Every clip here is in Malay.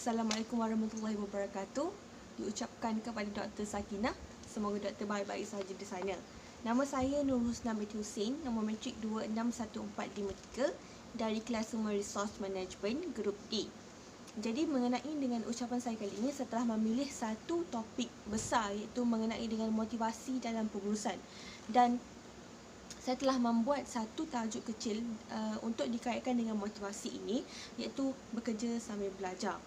Assalamualaikum warahmatullahi wabarakatuh. Diucapkan kepada Dr. Sakinah. Semoga doktor baik-baik sahaja di sana. Nama saya Nur Husna binti Husin, nombor matrik 261453 dari kelas Human Resource Management Group D. Jadi mengenai dengan ucapan saya kali ini, setelah memilih satu topik besar iaitu mengenai dengan motivasi dalam pengurusan, dan saya telah membuat satu tajuk kecil untuk dikaitkan dengan motivasi ini, iaitu bekerja sambil belajar.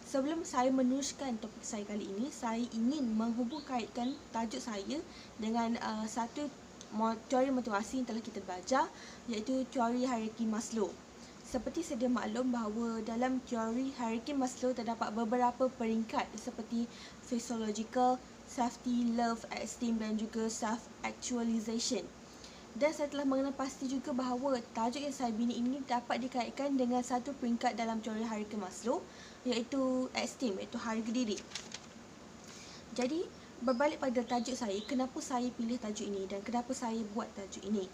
Sebelum saya meneruskan topik saya kali ini, saya ingin menghubungkaitkan tajuk saya dengan satu teori motivasi yang telah kita belajar, iaitu teori hierarki Maslow. Seperti sedia maklum bahawa dalam teori hierarki Maslow terdapat beberapa peringkat seperti physiological, safety, love, esteem dan juga self-actualization. Dan saya telah mengenal pasti juga bahawa tajuk yang saya bina ini dapat dikaitkan dengan satu peringkat dalam teori hierarki Maslow, iaitu esteem, iaitu harga diri. Jadi, berbalik pada tajuk saya, kenapa saya pilih tajuk ini dan kenapa saya buat tajuk ini.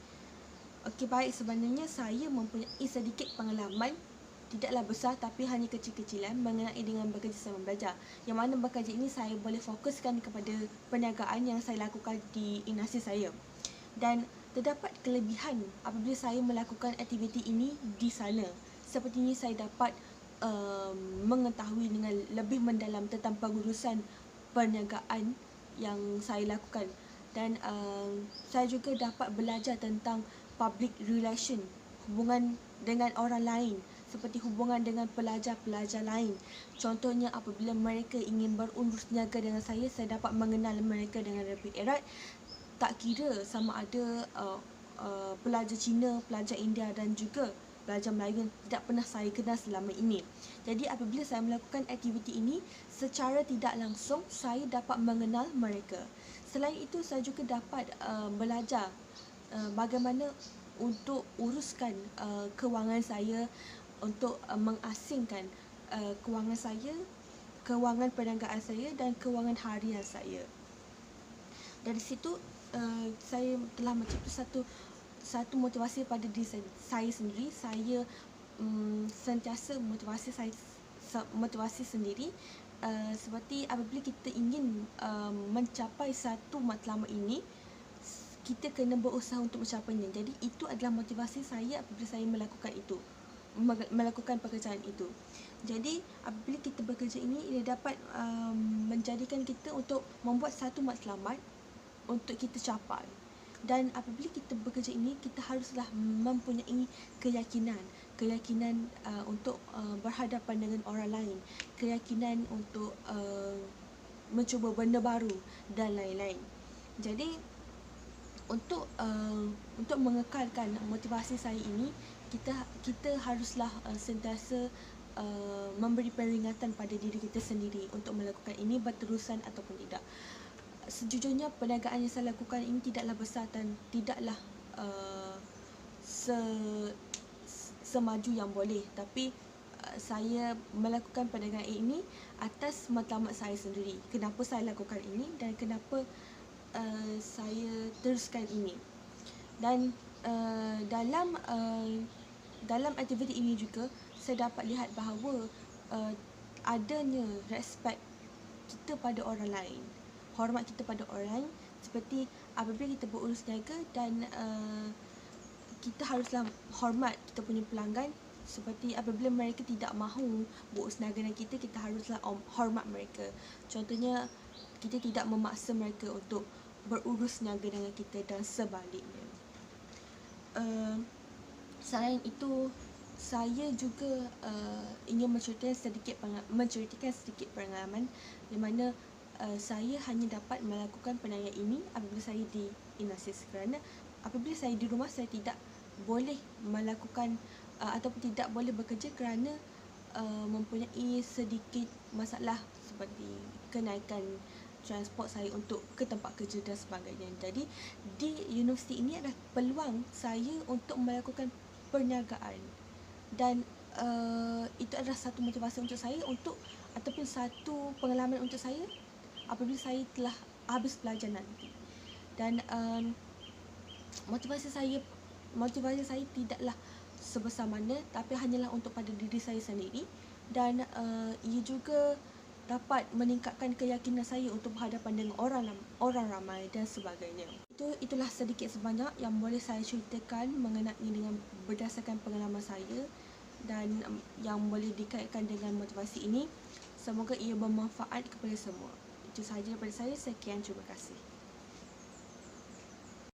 Okey, baik, sebenarnya saya mempunyai sedikit pengalaman, tidaklah besar tapi hanya kecil-kecilan mengenai dengan bekerja sambil belajar. Yang mana bekerja ini saya boleh fokuskan kepada perniagaan yang saya lakukan di inasi saya. Dan terdapat kelebihan apabila saya melakukan aktiviti ini di sana. Sepertinya saya dapat mengetahui dengan lebih mendalam tentang pengurusan perniagaan yang saya lakukan. Dan saya juga dapat belajar tentang public relation, hubungan dengan orang lain, seperti hubungan dengan pelajar-pelajar lain. Contohnya apabila mereka ingin berurus niaga dengan saya dapat mengenal mereka dengan lebih erat. Tak kira sama ada pelajar Cina, pelajar India dan juga pelajar Melayu yang tidak pernah saya kenal selama ini. Jadi apabila saya melakukan aktiviti ini, secara tidak langsung saya dapat mengenal mereka. Selain itu, saya juga dapat belajar bagaimana untuk uruskan kewangan saya, untuk mengasingkan kewangan saya, kewangan perniagaan saya dan kewangan harian saya. Dari situ saya telah mencipta satu motivasi pada diri saya sendiri. Saya sentiasa motivasi sendiri, seperti apabila kita ingin mencapai satu matlamat ini, kita kena berusaha untuk mencapainya. Jadi itu adalah motivasi saya apabila saya melakukan pekerjaan itu. Jadi apabila kita bekerja ini, ia dapat menjadikan kita untuk membuat satu matlamat untuk kita capai. Dan apabila kita bekerja ini, kita haruslah mempunyai keyakinan untuk berhadapan dengan orang lain, keyakinan untuk mencuba benda baru dan lain-lain. Jadi untuk mengekalkan motivasi saya ini, kita haruslah sentiasa memberi peringatan pada diri kita sendiri untuk melakukan ini berterusan ataupun tidak. Sejujurnya perniagaan yang saya lakukan ini tidaklah besar dan tidaklah semaju yang boleh, tapi saya melakukan perniagaan ini atas matlamat saya sendiri. Kenapa saya lakukan ini dan kenapa saya teruskan ini. Dan dalam aktiviti ini juga saya dapat lihat bahawa adanya respect kita pada orang lain, hormat kita pada orang lain, seperti apabila kita berurus niaga dan kita haruslah hormat kita punya pelanggan. Seperti apabila mereka tidak mahu berurus niaga dengan kita haruslah hormat mereka. Contohnya, kita tidak memaksa mereka untuk berurus niaga dengan kita dan sebaliknya. Selain itu, saya juga ingin menceritakan sedikit pengalaman di mana saya hanya dapat melakukan perniagaan ini apabila saya di Inasis, kerana apabila saya di rumah saya tidak boleh melakukan ataupun tidak boleh bekerja kerana mempunyai sedikit masalah seperti kenaikan transport saya untuk ke tempat kerja dan sebagainya. Jadi di universiti ini adalah peluang saya untuk melakukan perniagaan, dan itu adalah satu motivasi untuk saya ataupun satu pengalaman untuk saya apabila saya telah habis belajar nanti. Dan motivasi saya tidaklah sebesar mana, tapi hanyalah untuk pada diri saya sendiri, dan ia juga dapat meningkatkan keyakinan saya untuk berhadapan dengan orang ramai dan sebagainya. Itulah sedikit sebanyak yang boleh saya ceritakan mengenai dengan berdasarkan pengalaman saya dan yang boleh dikaitkan dengan motivasi ini. Semoga ia bermanfaat kepada semua. Itu sahaja daripada saya. Sekian, terima kasih.